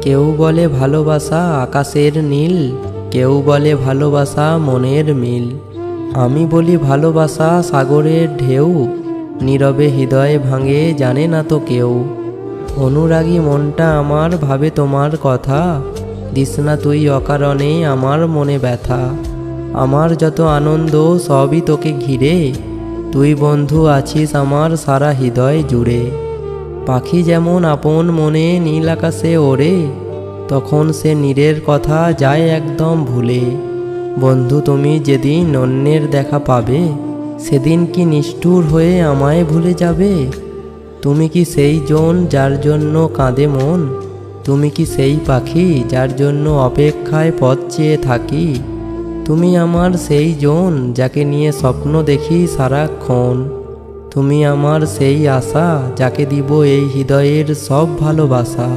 কেউ বলে ভালোবাসা আকাশের নীল, কেউ বলে ভালোবাসা মনের মিল। আমি বলি ভালোবাসা সাগরের ঢেউ, নীরবে হৃদয় ভাঙে জানে না তো কেউ। অনুরাগী মনটা আমার ভাবে তোমার কথা, দিস না তুই অকারণে আমার মনে ব্যথা। আমার যত আনন্দ সবই তোকে ঘিরে, তুই বন্ধু আছিস আমার সারা হৃদয় জুড়ে। পাখি যেমন আপন মনে নীল আকাশে ওড়ে, তখন সে নীরের কথা যায় একদম ভুলে। বন্ধু তুমি যেদিন অন্যের দেখা পাবে, সেদিন কি নিষ্ঠুর হয়ে আমায় ভুলে যাবে? তুমি কি সেই জন যার জন্য কাঁদে মন? তুমি কি সেই পাখি যার জন্য অপেক্ষায় পথ চেয়ে থাকি? তুমি আমার সেই জন যাকে নিয়ে স্বপ্ন দেখি সারাক্ষণ। তুমি আমার সেই আশা যাকে দিব এই হৃদয়ের সব ভালোবাসা।